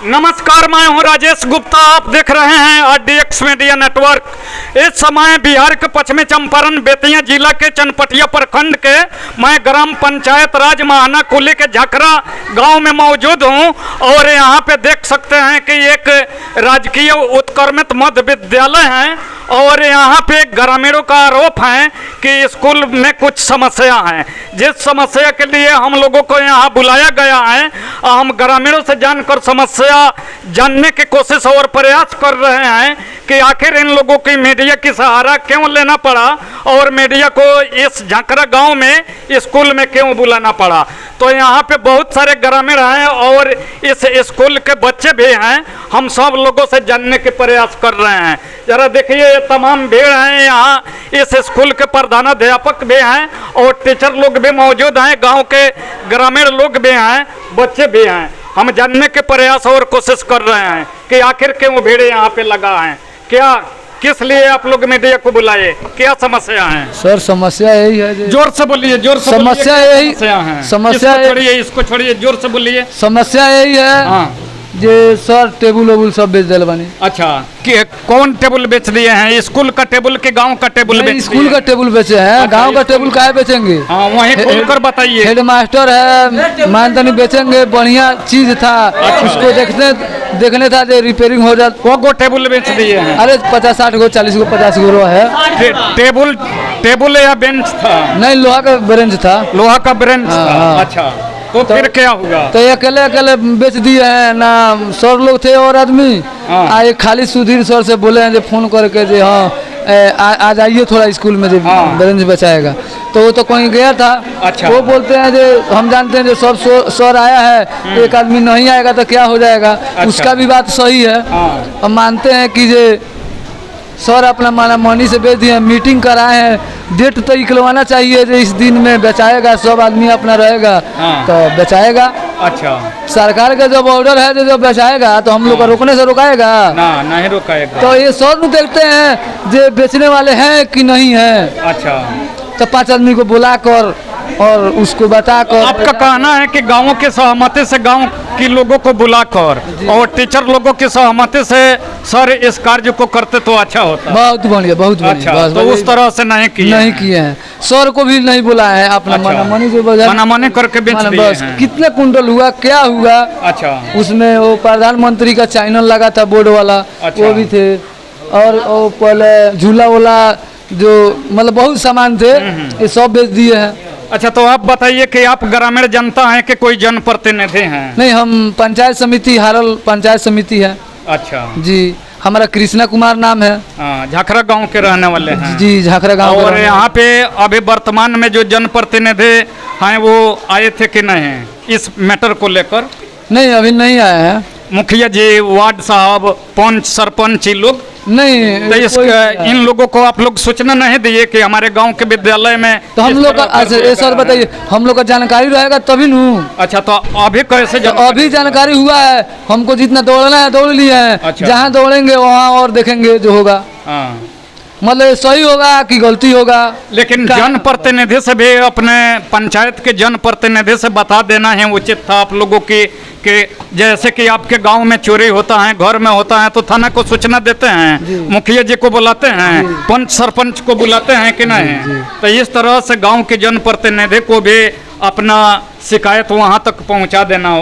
नमस्कार, मैं हूं राजेश गुप्ता। आप देख रहे हैं RDX मीडिया नेटवर्क। इस समय बिहार के पश्चिमी चंपारण बेतिया जिला के चनपटिया प्रखंड के मैं ग्राम पंचायत राज महाना कुली के झाकरा गांव में मौजूद हूं और यहां पे देख सकते हैं कि एक राजकीय उत्क्रमित मध्य विद्यालय है और यहाँ पे ग्रामीणों का आरोप है कि स्कूल में कुछ समस्या है। जिस समस्या के लिए हम लोगों को यहाँ बुलाया गया है, हम ग्रामीणों से जानकर समस्या जानने की कोशिश और प्रयास कर रहे हैं कि आखिर इन लोगों की मीडिया की सहारा क्यों लेना पड़ा और मीडिया को इस झाकरा गांव में स्कूल में क्यों बुलाना पड़ा। तो यहाँ पे बहुत सारे ग्रामीण हैं और इस स्कूल के बच्चे भी हैं। हम सब लोगों से जानने के प्रयास कर रहे हैं। जरा देखिए, ये तमाम भीड़ हैं। यहाँ इस स्कूल के प्रधानाध्यापक भी हैं और टीचर लोग भी मौजूद हैं, गांव के ग्रामीण लोग भी हैं, बच्चे भी हैं। हम जानने के प्रयास और कोशिश कर रहे हैं कि आखिर क्यों भीड़ यहाँ पे लगा है, क्या किस लिए आप लोग मीडिया को बुलाए, क्या समस्या है? सर समस्या यही है। जोर से बोलिए, जोर से। समस्या यही है। समस्या छोड़िए, इसको छोड़िए, जोर से बोलिए। समस्या यही है। हाँ। जे सर टेबुल वेबुल सब बेच दिल बनी। अच्छा, कि कौन टेबुल बेच दिए हैं? स्कूल का टेबुल के गांव का टेबुल बेच? स्कूल का टेबुल बेचे हैं। अच्छा, गांव का टेबुल काहे बेचेंगे? हाँ, वहीं खोलकर बताइए। हेड मास्टर है, मानतनी बेचेंगे, बढ़िया चीज था। अच्छा। उसको देखने था जो रिपेयरिंग हो जाता। वो टेबुल बेच दिए हैं? अरे 50-60 गो, 40 गो, 50 गो है। टेबुल या बेंच था? नहीं, लोहा का बेंच था। लोहा का बेंच था। अच्छा, तो फिर क्या होगा? तो अकेले बेच दिए हैं ना। सर लोग थे और आदमी आए, खाली सुधीर सर से बोले हैं जो फोन करके जो हाँ आ जाइए थोड़ा स्कूल में, जो बेंच बचाएगा। तो वो तो कहीं गया था। अच्छा। वो बोलते हैं जो हम जानते हैं जो सब सर आया है, एक आदमी नहीं आएगा तो क्या हो जाएगा। अच्छा। उसका भी बात सही है। हम मानते हैं कि जो सर अपना माना मनी से बेच दिए, मीटिंग कराए हैं, डेट तो निकलवाना चाहिए जो इस दिन में बचाएगा, सब आदमी अपना रहेगा। तो बचाएगा। अच्छा, सरकार का जब ऑर्डर है जो बचाएगा तो हम लोग को रोकने से रोकाएगा ना? नहीं रोकाएगा। तो ये सर देखते हैं जो बेचने वाले हैं कि नहीं है। अच्छा, तो 5 आदमी को बुलाकर और उसको बताकर। आपका कहना है कि गांवों के सहमति से, गांव के लोगों को बुलाकर और टीचर लोगों की सहमति से सर इस कार्य को करते तो अच्छा होता। बहुत बढ़िया, बहुत बढ़िया। अच्छा, तो उस तरह से नहीं किए हैं। सर को भी नहीं बुलाया है, अपना मनामानी जो मनामानी करके बेच दिए हैं। कितने कुंटल हुआ, क्या हुआ? अच्छा, उसमें वो प्रधानमंत्री का चैनल लगा था, बोर्ड वाला। अच्छा। वो भी थे और वो पहले झूला वाला जो मतलब बहुत सामान थे, ये सब बेच दिए हैं। अच्छा, तो आप बताइए कि आप ग्रामीण जनता हैं कि कोई जनप्रतिनिधि हैं? नहीं, हम पंचायत समिति, हारल पंचायत समिति है। अच्छा जी, हमारा कृष्णा कुमार नाम है। झाकरा गांव के रहने वाले हैं जी, झाकरा गांव। और यहाँ पे अभी वर्तमान में जो जनप्रतिनिधि हैं वो आए थे कि नहीं इस मैटर को लेकर? नहीं, अभी नहीं आए हैं। मुखिया जी, वार्ड साहब, पंच, सरपंच लोग नहीं? तो इन लोगों को आप लोग सूचना नहीं दिए कि हमारे गांव के विद्यालय में? तो हम लोग का सर बताइए, हम लोग का जानकारी रहेगा तभी नू। अच्छा, तो अभी कैसे? अभी जानकारी हुआ है, हमको जितना दौड़ना है दौड़ लिए हैं। अच्छा। जहाँ दौड़ेंगे वहाँ और देखेंगे जो होगा। मतलब सही होगा कि गलती होगा। लेकिन जनप्रतिनिधि से भी, अपने पंचायत के जनप्रतिनिधि से बता देना है उचित था आप लोगों की कि जैसे कि आपके गांव में चोरी होता है, घर में होता है, तो थाना को सूचना देते हैं, मुखिया जी को बुलाते हैं, पंच सरपंच को बुलाते हैं कि नहीं? तो इस तरह से गांव के जनप्रतिनिधि को भी अपना शिकायत वहां तक पहुंचा देना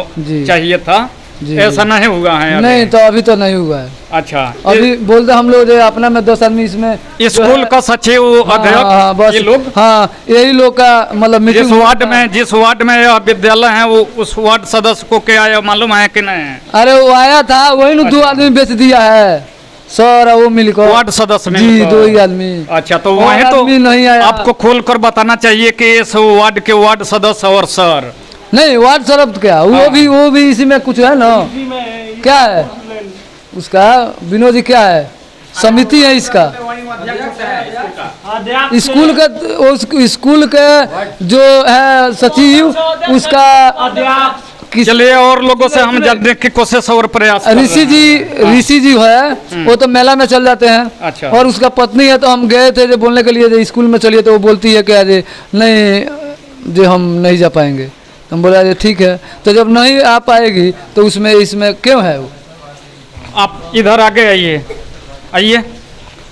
चाहिए था। ऐसा नहीं हुआ है? नहीं, तो अभी तो नहीं हुआ है। अच्छा, अभी बोलते हम लोग अपना में 10 आदमी इसमें स्कूल का सचिव, अध्यक्ष, ये लोग, हाँ यही लोग का मतलब मीटिंग। जिस वार्ड में यह विद्यालय है वो उस वार्ड सदस्य को क्या आया मालूम है कि नहीं? अरे वो आया था, वही न 2 आदमी बेच दिया है सर, वो मिलकर वार्ड सदस्य में जी 2 ही आदमी। अच्छा, तो वही तो नहीं आया। आपको खोल कर बताना चाहिए कि इस वार्ड के वार्ड सदस्य और सर नहीं, वार्ड सरब क्या, वो भी इसी में कुछ है ना। क्या है उसका? विनोद जी, क्या है? समिति है इसका स्कूल के जो है सचिव, उसका। चलिए, और लोगों से हम जानने की कोशिश और प्रयास। ऋषि जी है, वो तो मेला में चल जाते हैं। अच्छा। और उसका पत्नी है, तो हम गए थे जो बोलने के लिए स्कूल में चलिए, तो वो बोलती है कि नहीं, जो हम नहीं जा पाएंगे। तो हम बोला ये ठीक है, तो जब नहीं आ पाएगी तो उसमें इसमें क्यों है वो? आप इधर आगे आइए, आइए।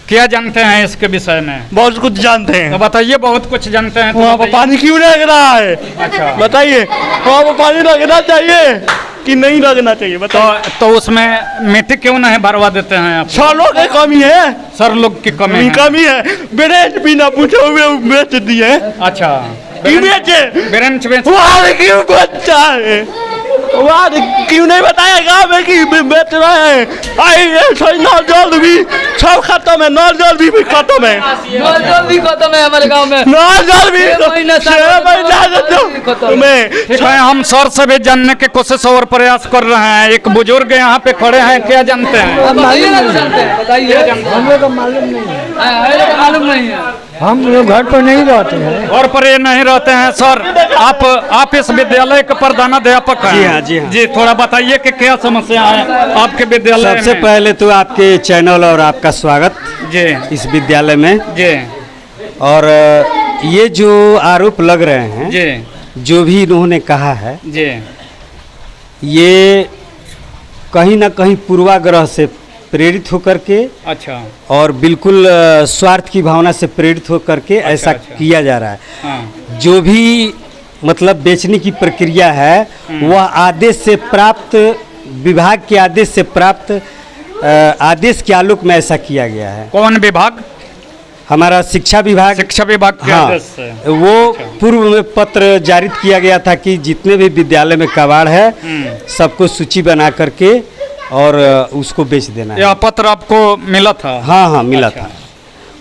क्या जानते हैं इसके विषय में? बहुत कुछ जानते हैं। तो बताइए, बहुत कुछ जानते हैं तो वहाँ पर बताइए। पानी क्यों लग रहा है? अच्छा, बताइए, वहाँ पर पानी लगना चाहिए कि नहीं लगना चाहिए? बताओ। तो उसमें मिट्टी क्यों नहीं भरवा देते हैं आप? सालों की कमी है, सर लोग की कमी है। कमी है। ब्रेंच भी ना पूछो हुए बेच दिए। अच्छा, क्यों बेचे? ब्रेंच बेच। वहाँ क्यों बच्चा है? वहाँ क्यों नहीं बताया गाँव में कि बेच रहे हैं? नल जल भी सब खत्म है, नल जल भी खत्म है। नल जल भी खत्म है हमारे गांव में। नल जल भी ठीक है, हम सर से भी जानने की कोशिश और प्रयास कर रहे हैं। एक बुजुर्ग यहाँ पे खड़े हैं, क्या जानते हैं? अब नहीं जानते हैं, बताइए। हम लोग को मालूम नहीं है, मालूम नहीं है। हम लोग घर पर नहीं रहते हैं। और पर ये नहीं रहते हैं। सर, आप इस विद्यालय के प्रधानाध्यापक हैं? जी हाँ, जी हाँ। जी, थोड़ा बताइए कि क्या समस्या है आपके विद्यालय में? सबसे पहले तो आपके चैनल और आपका स्वागत जी इस विद्यालय में। जी और ये जो आरोप लग रहे हैं, जी जो भी इन्होंने कहा है, जी ये कहीं ना कहीं पूर्वाग्रह से प्रेरित होकर के अच्छा, और बिल्कुल स्वार्थ की भावना से प्रेरित होकर के ऐसा अच्छा। किया जा रहा है। हाँ, जो भी मतलब बेचने की प्रक्रिया है वह आदेश से प्राप्त, विभाग के आदेश से प्राप्त आदेश के आलोक में ऐसा किया गया है। कौन विभाग? हमारा शिक्षा विभाग। शिक्षा विभाग के हाँ, आदेश से। वो पूर्व में पत्र जारी किया गया था कि जितने भी विद्यालय में कबाड़ है सबको सूची बना करके और उसको बेच देना है। यह पत्र आपको मिला था? हाँ हाँ, मिला अच्छा। था।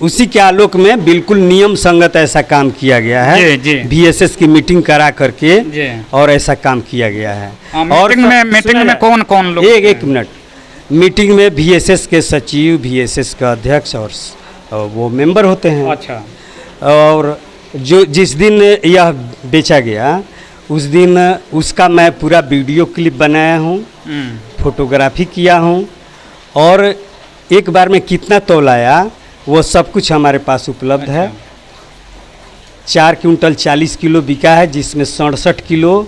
उसी के आलोक में बिल्कुल नियम संगत ऐसा काम किया गया है। जी, जी। VSS की मीटिंग करा करके जी। और ऐसा काम किया गया है। हाँ, और मीटिंग में कौन कौन लोग? एक मिनट। मीटिंग में VSS के सचिव, VSS का अध्यक्ष और वो मेंबर होते हैं। अच्छा, और जो जिस दिन यह बेचा गया उस दिन उसका मैं पूरा वीडियो क्लिप बनाया हूँ, फोटोग्राफी किया हूँ, और एक बार में कितना तौलाया वो सब कुछ हमारे पास उपलब्ध है। 4 क्विंटल 40 किलो बिका है, जिसमें 67 किलो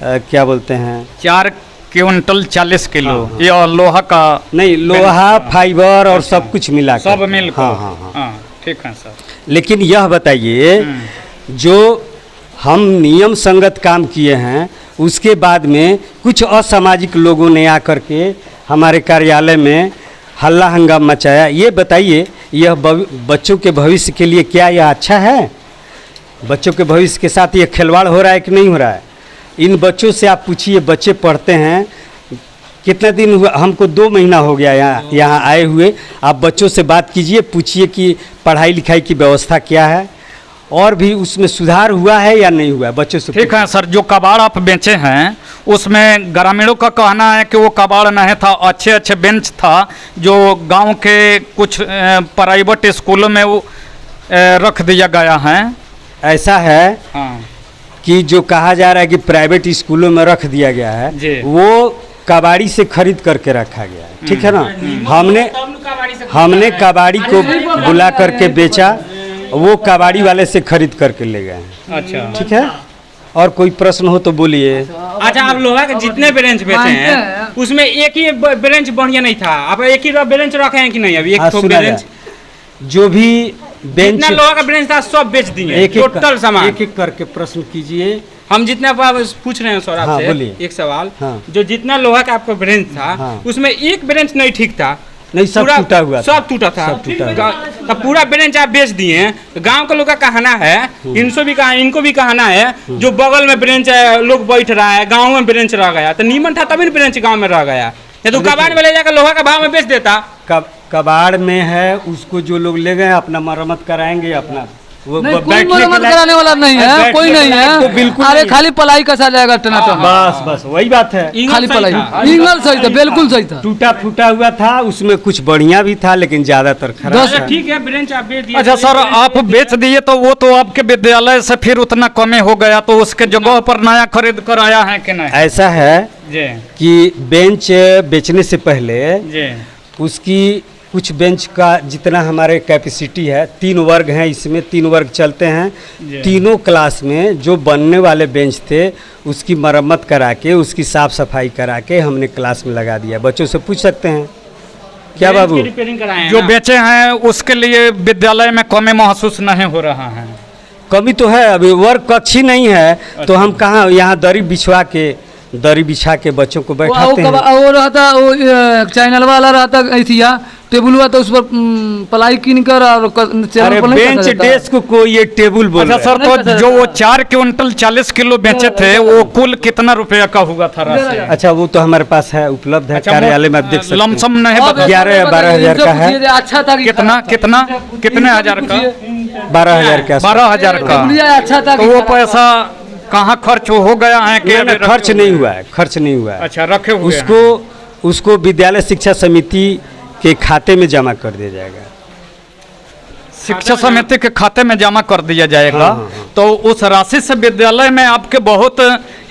क्या बोलते हैं, 4 क्विंटल 40 किलो। ये लोहा का? नहीं, लोहा, फाइबर और सब कुछ मिला कर। सब मिल कर। हाँ हाँ हाँ। हाँ, ठीक है सर। लेकिन यह बताइए, जो हम नियम संगत काम किए हैं उसके बाद में कुछ असामाजिक लोगों ने आकर के हमारे कार्यालय में हल्ला हंगामा मचाया। ये बताइए, यह बच्चों के भविष्य के लिए क्या यह अच्छा है? बच्चों के भविष्य के साथ ये खिलवाड़ हो रहा है कि नहीं हो रहा है? इन बच्चों से आप पूछिए, बच्चे पढ़ते हैं। कितना दिन हुआ, हमको 2 महीना हो गया यहाँ आए हुए। आप बच्चों से बात कीजिए, पूछिए कि पढ़ाई लिखाई की व्यवस्था क्या है और भी उसमें सुधार हुआ है या नहीं हुआ है, बच्चों से। ठीक है सर, जो कबाड़ आप बेचे हैं उसमें ग्रामीणों का कहना है कि वो कबाड़ नहीं था, अच्छे अच्छे बेंच था जो गांव के कुछ प्राइवेट स्कूलों में वो रख दिया गया है। ऐसा है हाँ कि जो कहा जा रहा है कि प्राइवेट स्कूलों में रख दिया गया जी। है, वो कबाड़ी से खरीद करके रखा गया है। ठीक है ना? हमने कबाड़ी को बुला करके बेचा, वो कबाड़ी वाले से खरीद करके ले गए हैं। अच्छा, ठीक है। और कोई प्रश्न हो तो बोलिए। अच्छा, आप लोहा के जितने बेंच बेचे हैं उसमें एक ही बेंच बढ़िया नहीं था, आप एक ही बेंच रखे हैं कि नहीं? अभी एक ठोक बेंच, जो भी बेंच, जितना लोहा का बेंच था सब बेच दिए, टोटल सामान। एक एक करके प्रश्न कीजिए। हम जितना पूछ रहे हैं सर आपसे, बोलिए। एक सवाल। हाँ। जो जितना लोहा का आपका बेंच था उसमें एक बेंच नहीं ठीक था, नहीं, सब टूटा हुआ था। सब टूटा था। सब टूटा हुआ। तो पूरा बेंच आप बेच दिए हैं। गांव के लोग का कहना है, इनको भी कहना है, जो बगल में बेंच लोग बैठ रहा है, गांव में बेंच रह गया तो नीमन था, तभी बेंच गांव में रह गया। या तो कबाड़ में ले जाकर लोहा का भाव में बेच देता। कबाड़ में है, उसको जो लोग ले गए अपना मरम्मत कराएंगे, अपना वो नहीं, कोई मरम्मत कराने वाला नहीं है, कोई नहीं है। तो बिल्कुल अरे नहीं। खाली पलाई कसा जाएगा टनाटन। बस वही बात है। खाली पलाई, इंगल सही था, बिल्कुल सही था। टूटा फूटा हुआ था, उसमें कुछ बढ़िया भी था लेकिन ज्यादातर खराब था। ठीक है, बेंच आप बेच दिए। अच्छा सर, आप बेच दिए तो वो तो आपके विद्यालय से फिर उतना कमी हो गया, तो उसके जगह पर नया खरीद कर आया है कि नहीं? ऐसा है जी कि बेंच बेचने से पहले जी उसकी कुछ बेंच का जितना हमारे कैपेसिटी है, 3 वर्ग हैं, इसमें 3 वर्ग चलते हैं। तीनों क्लास में जो बनने वाले बेंच थे उसकी मरम्मत करा के, उसकी साफ सफाई करा के हमने क्लास में लगा दिया। बच्चों से पूछ सकते हैं क्या बाबू? रिपेयरिंग कराए हैं जो ना? बेचे हैं उसके लिए विद्यालय में कमी महसूस नहीं हो रहा है। कमी तो है, अभी वर्ग कक्ष ही नहीं है तो हम कहाँ यहाँ दरी बिछा के बच्चों को बैठाते हैं। वो रहता, वो चैनल वाला रहता ऐसिया टेबुल हुआ तो उस पर पलाई कीन कर और अरे बेंच डेस्क को ये टेबुल बोल अच्छा रहे सर, तो जो वो 4 क्विंटल 40 किलो बेचे थे वो कुल कितना रुपया का हुआ था राशि? हैं। अच्छा वो तो हमारे पास है, उपलब्ध है, अच्छा, कार्यालय में आप देख सकते हैं। लमसम नहीं बता 11 या 12 हज़ार का है। अच्छा था कितने हजार का? 12 हज़ार का। 12,000 का। अच्छा था तो वो पैसा कहाँ खर्च हो गया है कि अभी खर्च रखे नहीं हुआ है, खर्च नहीं हुआ है। अच्छा, रखे हुए हैं। उसको विद्यालय शिक्षा समिति के खाते में जमा कर दिया जाएगा। शिक्षा समिति के खाते में जमा कर दिया जाएगा। हाँ। तो उस राशि से विद्यालय में आपके बहुत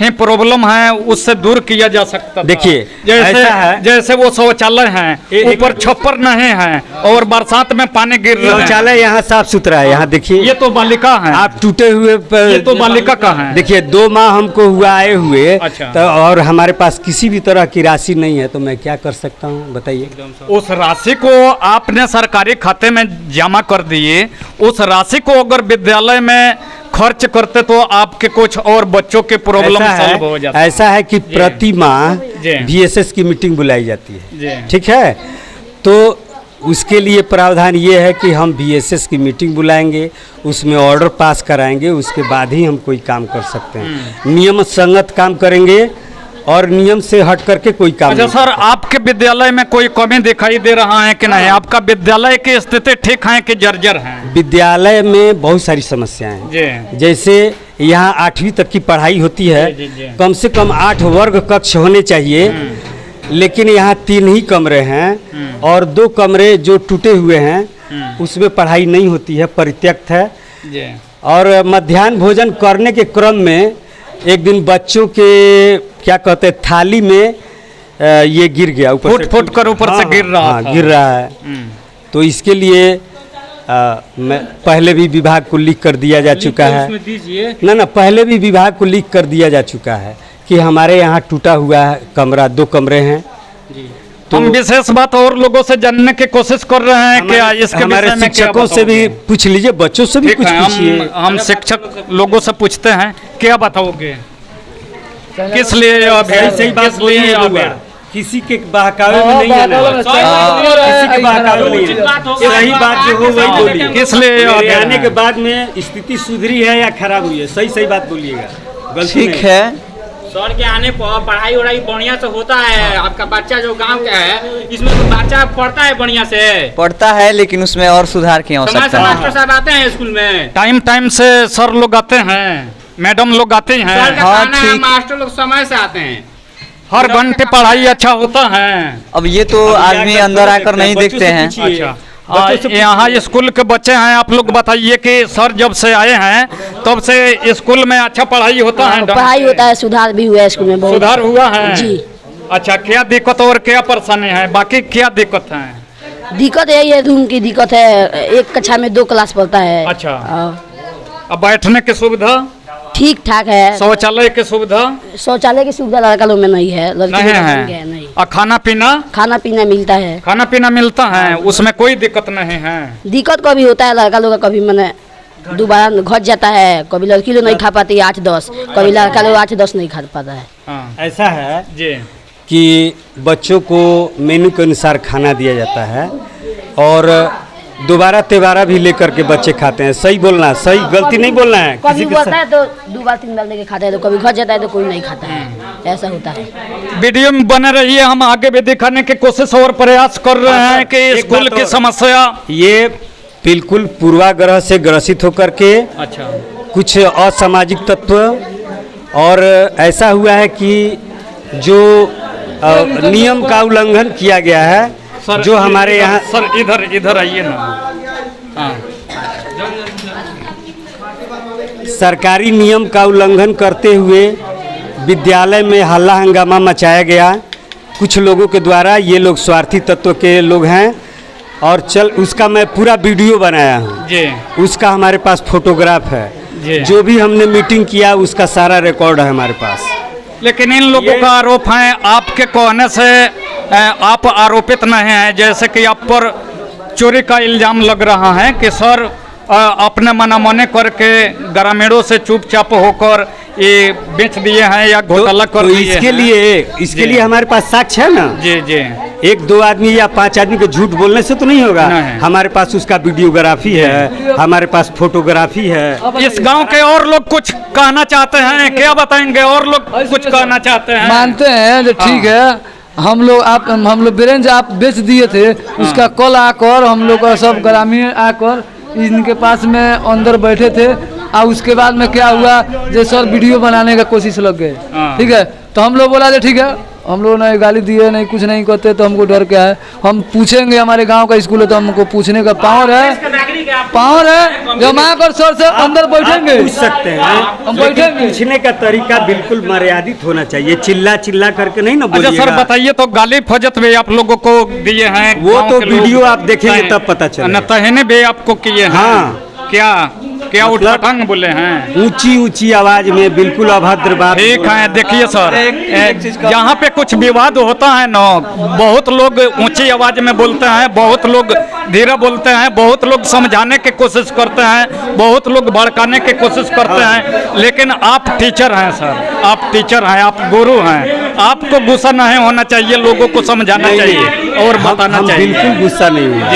ही प्रॉब्लम है, उससे दूर किया जा सकता था। देखिए, जैसे ऐसा है, जैसे वो शौचालय हैं, ऊपर छप्पर नहीं है और बरसात में पानी गिर रहा है। शौचालय यहाँ साफ सुथरा है। यहाँ देखिए, ये तो बालिका है। आप टूटे हुए ये तो बालिका का है। देखिए 2 माह हमको हुआ आए हुए। अच्छा। तो और हमारे पास किसी भी तरह की राशि नहीं है तो मैं क्या कर सकता हूँ बताइए? उस राशि को आपने सरकारी खाते में जमा कर दिए, उस राशि को अगर विद्यालय में खर्च करते तो आपके कुछ और बच्चों के प्रॉब्लम सॉल्व हो जाता। ऐसा है कि प्रति माह जी। VSS की मीटिंग बुलाई जाती जी। है, ठीक है? तो उसके लिए प्रावधान ये है कि हम VSS की मीटिंग बुलाएंगे, उसमें ऑर्डर पास कराएंगे, उसके बाद ही हम कोई काम कर सकते हैं। नियम संगत काम करेंगे और नियम से हट करके कोई काम अच्छा नहीं। सर, आपके विद्यालय में कोई कमी दिखाई दे रहा है कि नहीं? आपका विद्यालय की स्थिति ठीक है कि जर्जर है? विद्यालय में बहुत सारी समस्याएं हैं। जी। जैसे यहाँ 8वीं तक की पढ़ाई होती है, जी। कम से कम 8 वर्ग कक्ष होने चाहिए, लेकिन यहाँ 3 ही कमरे हैं और 2 कमरे जो टूटे हुए हैं उसमें पढ़ाई नहीं होती है, परित्यक्त है। जी। और मध्याह्न भोजन करने के क्रम में एक दिन बच्चों के क्या कहते हैं थाली में ये गिर गया, ऊपर से फुट कर ऊपर से गिर रहा था। गिर रहा है। तो इसके लिए मैं पहले भी विभाग को लिख कर दिया जा चुका है। उसमें दीजिए। ना पहले भी विभाग को लिख कर दिया जा चुका है कि हमारे यहाँ टूटा हुआ है कमरा, 2 कमरे हैं। तो हम विशेष बात और लोगों से जानने की कोशिश कर रहे हैं कि इसके हमारे विषय में क्या शिक्षकों से भी बताओगे? पूछ लीजिए, बच्चों से भी ठीक कुछ है, पूछिए। हम शिक्षक लोगों से पूछते हैं, क्या बताओगे? किस लिए सही बात बोलिए बाबा। किसी के बहकावे में नहीं आना है। किसी के बहकावे में नहीं आना है। सही बात जो हो वही बोलिए। किस लिए मेरे आने के बाद में स्थिति सुधरी है या खराब हुई है, सही बात बोलिएगा। गलती ठीक नहीं। है। सर के आने पर पढ़ाई वढ़ाई बढ़िया से होता है। आपका बच्चा जो गांव का है, इसमें तो बच्चा पढ़ता है बढ़िया से, पढ़ता है, लेकिन उसमें और सुधार की समय आवश्यकता से है। मास्टर साहब आते हैं स्कूल में, टाइम से सर लोग आते हैं, मैडम लोग आते सर हैं, का हाँ, खाना है, ठीक। मास्टर लोग समय से आते हैं। हर घंटे पढ़ाई अच्छा होता है। अब ये तो आदमी अंदर आकर नहीं देखते हैं। अच्छा, यहाँ स्कूल के बच्चे हैं, आप लोग बताइए कि सर जब से आए हैं तब से स्कूल में अच्छा पढ़ाई होता है? पढ़ाई होता है, सुधार भी हुआ है स्कूल में बहुत। सुधार हुआ है जी। अच्छा, क्या दिक्कत और क्या परेशानी है? बाकी क्या दिक्कत है? दिक्कत यही है, रूम की दिक्कत है, एक कक्षा में 2 क्लास पढ़ता है। अच्छा। हाँ। अब बैठने की सुविधा ठीक ठाक है। शौचालय की सुविधा शौचालय की सुविधा लड़का लोग में नहीं है, लड़की नहीं लोग में है। नहीं। और खाना पीना मिलता है। खाना पीना मिलता है, उसमें कोई दिक्कत नहीं है। दिक्कत कभी होता है लड़का लोग का, कभी मैंने दोबारा घट जाता है, कभी लड़की लोग नहीं खा पाती है 8-10, कभी लड़का लोग 8-10 नहीं खा पाता है। हाँ ऐसा है जी कि बच्चों को मेनू के अनुसार खाना दिया जाता है और दोबारा तेबारा भी लेकर के बच्चे खाते हैं। सही बोलना, सही गलती नहीं बोलना है। कभी किसी के बोलता है तो 2 बार 3 बार लेके खाता है, तो कभी घट जाता है तो कोई नहीं खाता है, ऐसा होता है। वीडियो में बने रहिए, हम आगे भी दिखाने की कोशिश और प्रयास कर रहे हैं कि एक स्कूल बात की और- समस्या। ये बिल्कुल पूर्वाग्रह से ग्रसित होकर के अच्छा, कुछ असामाजिक तत्व और ऐसा हुआ है कि जो नियम का उल्लंघन किया गया है, जो हमारे यहाँ सर इधर आइए ना। हाँ सरकारी नियम का उल्लंघन करते हुए विद्यालय में हल्ला हंगामा मचाया गया कुछ लोगों के द्वारा। ये लोग स्वार्थी तत्व के लोग हैं और उसका मैं पूरा वीडियो बनाया हूँ जी उसका हमारे पास फोटोग्राफ जी। है जो भी हमने मीटिंग किया उसका सारा रिकॉर्ड है हमारे पास। लेकिन इन लोगों का आरोप है आपके कहने से आप आरोपित नहीं हैं, जैसे कि आप पर चोरी का इल्ज़ाम लग रहा है कि सर अपने मनामाने करके ग्रामीणों से चुपचाप होकर ये बेच दिए हैं या घोटाला कर दिए हैं। इसके लिए हमारे पास साक्ष्य है ना। जी जी। 1-2 आदमी या 5 आदमी को झूठ बोलने से तो नहीं होगा। नहीं। हमारे पास उसका वीडियोग्राफी है, हमारे पास फोटोग्राफी है। इस गांव के और लोग कुछ कहना चाहते हैं, क्या बताएंगे? और लोग कुछ कहना चाहते हैं? मानते हैं जो ठीक है, हम लोग ब्रेंच आप बेच दिए थे, उसका कल आकर हम लोग का सब ग्रामीण आकर इनके पास में अंदर बैठे थे और उसके बाद में क्या हुआ जो सर वीडियो बनाने का कोशिश लग गए। ठीक है, तो हम लोग बोला ठीक है, हम लोग नहीं गाली दिए नहीं कुछ नहीं करते, तो हमको डर क्या है, हम पूछेंगे, हमारे गांव का स्कूल है तो हमको पूछने का पावर है, जब आकर सर से अंदर बैठेंगे पूछ सकते हैं, हम बैठेंगे। पूछने का तरीका बिल्कुल मर्यादित होना चाहिए, चिल्ला करके नहीं ना अच्छा बोलिएगा। सर बताइए, तो गाली फजत भी आप लोगों को दिए हैं? वो गांव तो के लोग वीडियो आप देखेंगे तब पता चलेगा। तहने भी आपको किए हैं? हाँ। क्या उठपटांग बोले हैं? ऊंची आवाज में बिल्कुल अभद्र बात। ठीक है, देखिए सर, यहाँ पे कुछ विवाद होता है ना, बहुत लोग ऊंची आवाज में बोलते हैं, बहुत लोग धीरे बोलते हैं, बहुत लोग समझाने की कोशिश करते हैं, बहुत लोग भड़काने की कोशिश करते हैं, लेकिन आप टीचर हैं सर, आप टीचर हैं, आप गुरु हैं, आपको गुस्सा नहीं होना चाहिए, लोगों को समझाना चाहिए और बताना चाहिए। बिल्कुल गुस्सा नहीं हुआ,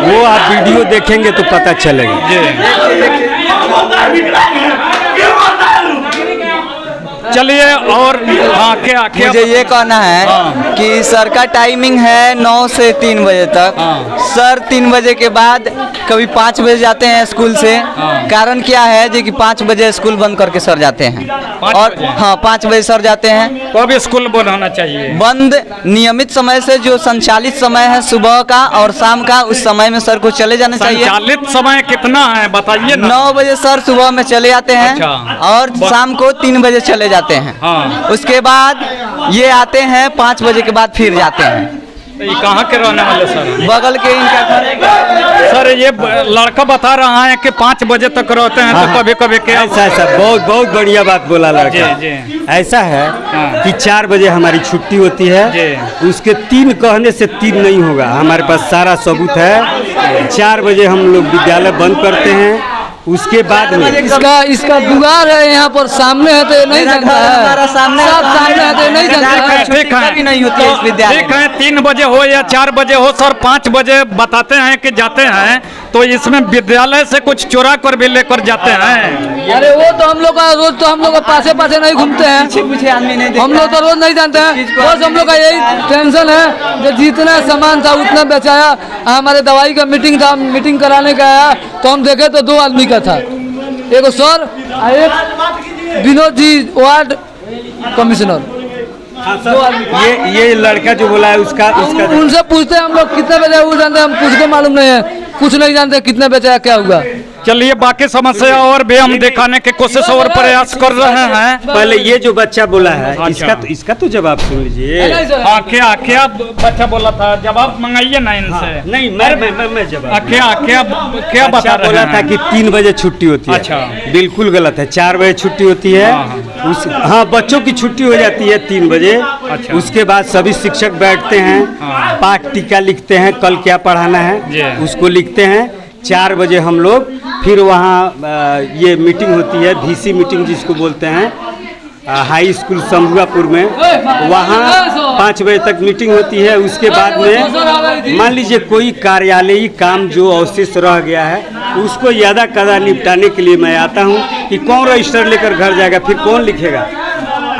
वो आप वीडियो देखेंगे तो पता चलेगा। चलिए, और हाँ क्या मुझे ये कहना है कि सर का टाइमिंग है 9 से 3 बजे तक। सर 3 बजे के बाद कभी 5 बजे जाते हैं स्कूल से। कारण क्या है जो कि 5 बजे स्कूल बंद करके सर जाते हैं। और हाँ 5 बजे सर जाते हैं। कब स्कूल बंद होना चाहिए? बंद नियमित समय से जो संचालित समय है सुबह का और शाम का, उस समय में सर को चले जाना चाहिए। संचालित समय कितना है बताइए ना? 9 बजे सर सुबह में चले जाते हैं। अच्छा। और शाम को 3 बजे चले जाते हैं। हाँ। उसके बाद ये आते हैं 5 बजे के बाद फिर जाते हैं। ये कहाँ के रहने वाले सर? बगल के इनका घर है। सर ये लड़का बता रहा है कि 5 बजे तक रहते हैं, तो कभी कभी क्या? ऐसा बहुत बढ़िया बात बोला लड़का। जी। ऐसा है कि 4 बजे हमारी छुट्टी होती है, उसके 3 कहने से 3 नहीं होगा, हमारे पास सारा सबूत है। 4 बजे हम लोग विद्यालय बंद करते हैं। उसके बाद में इसका दुआर है यहाँ पर सामने है तो ये नहीं जानता है, हमारा सामने सब सामने है तो ये नहीं जानता है। ठीक है, भी नहीं होती है इस विद्यालय ठीक है, 3 बजे हो या 4 बजे हो सर, 5 बजे बताते हैं कि जाते हैं, तो इसमें विद्यालय से कुछ चुरा कर भी लेकर जाते हैं। अरे वो तो हम लोग का रोज तो हम लोग पासे नहीं घूमते हैं, पीछे आदमी नहीं हम लोग तो रोज नहीं जानते हैं। बस हम लोग का यही टेंशन है जो जितना सामान था उतना बेचाया। हमारे दवाई का मीटिंग था, मीटिंग कराने का आया तो हम देखे तो 2 आदमी का था, एक सर और एक विनोद जी वार्ड कमिश्नर। ये लड़का जो बोला है उसका उनसे पूछते हैं हम लोग कितने बजे वो जानते हैं, हम कुछ को मालूम नहीं है, कुछ नहीं जानते कितने बजे क्या हुआ। चलिए बाकी समस्या और भी हम दिखाने की कोशिश और प्रयास कर रहे हैं। पहले ये जो बच्चा बोला है अच्छा। इसका तो जवाब सुन लीजिए। हाँ, क्या बच्चा बोला था? जवाब मंगाइए ना इनसे। नहीं मैं जवाब क्या बता रहे बोला हैं? था कि 3 बजे छुट्टी होती है। अच्छा। बिल्कुल गलत है, 4 बजे छुट्टी होती है। हाँ बच्चों की छुट्टी हो जाती है 3 बजे। अच्छा। उसके बाद सभी शिक्षक बैठते हैं, पाठ टीका लिखते हैं, कल क्या पढ़ाना है उसको लिखते हैं। 4 बजे हम लोग फिर वहाँ ये मीटिंग होती है, VC मीटिंग जिसको बोलते हैं, हाई स्कूल शंभुआपुर में। वहाँ 5 बजे तक मीटिंग होती है। उसके बाद में मान लीजिए कोई कार्यालयी काम जो अवशेष रह गया है उसको यादा कदा निपटाने के लिए मैं आता हूँ कि कौन रजिस्टर लेकर घर जाएगा, फिर कौन लिखेगा।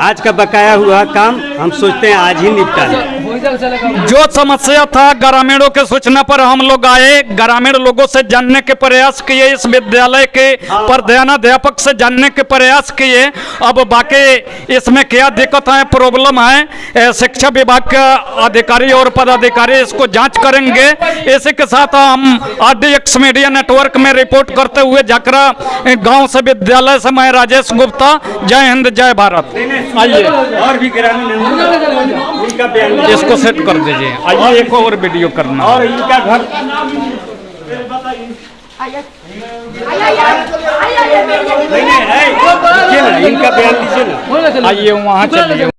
आज का बकाया हुआ काम हम सोचते हैं आज ही निपटा लें। जो समस्या था ग्रामीणों के सूचना पर हम लोग आए, ग्रामीण लोगों से जानने के प्रयास किए, इस विद्यालय के प्रधानाध्यापक से जानने के प्रयास किए। अब बाकी इसमें क्या दिक्कत है, प्रॉब्लम है, शिक्षा विभाग के अधिकारी और पदाधिकारी इसको जांच करेंगे। इसी के साथ हम RDX मीडिया नेटवर्क में रिपोर्ट करते हुए जाकरा गांव से विद्यालय से मैं राजेश गुप्ता, जय हिंद जय भारत। आइए और भी ग्रामीण उनका बयान इसको सेट कर दीजिए। आइए एक और वीडियो करना। और इनका घर नहीं, नहीं, देखिए ना, इनका बयान लीजिए ना। आइए वहाँ चलिए।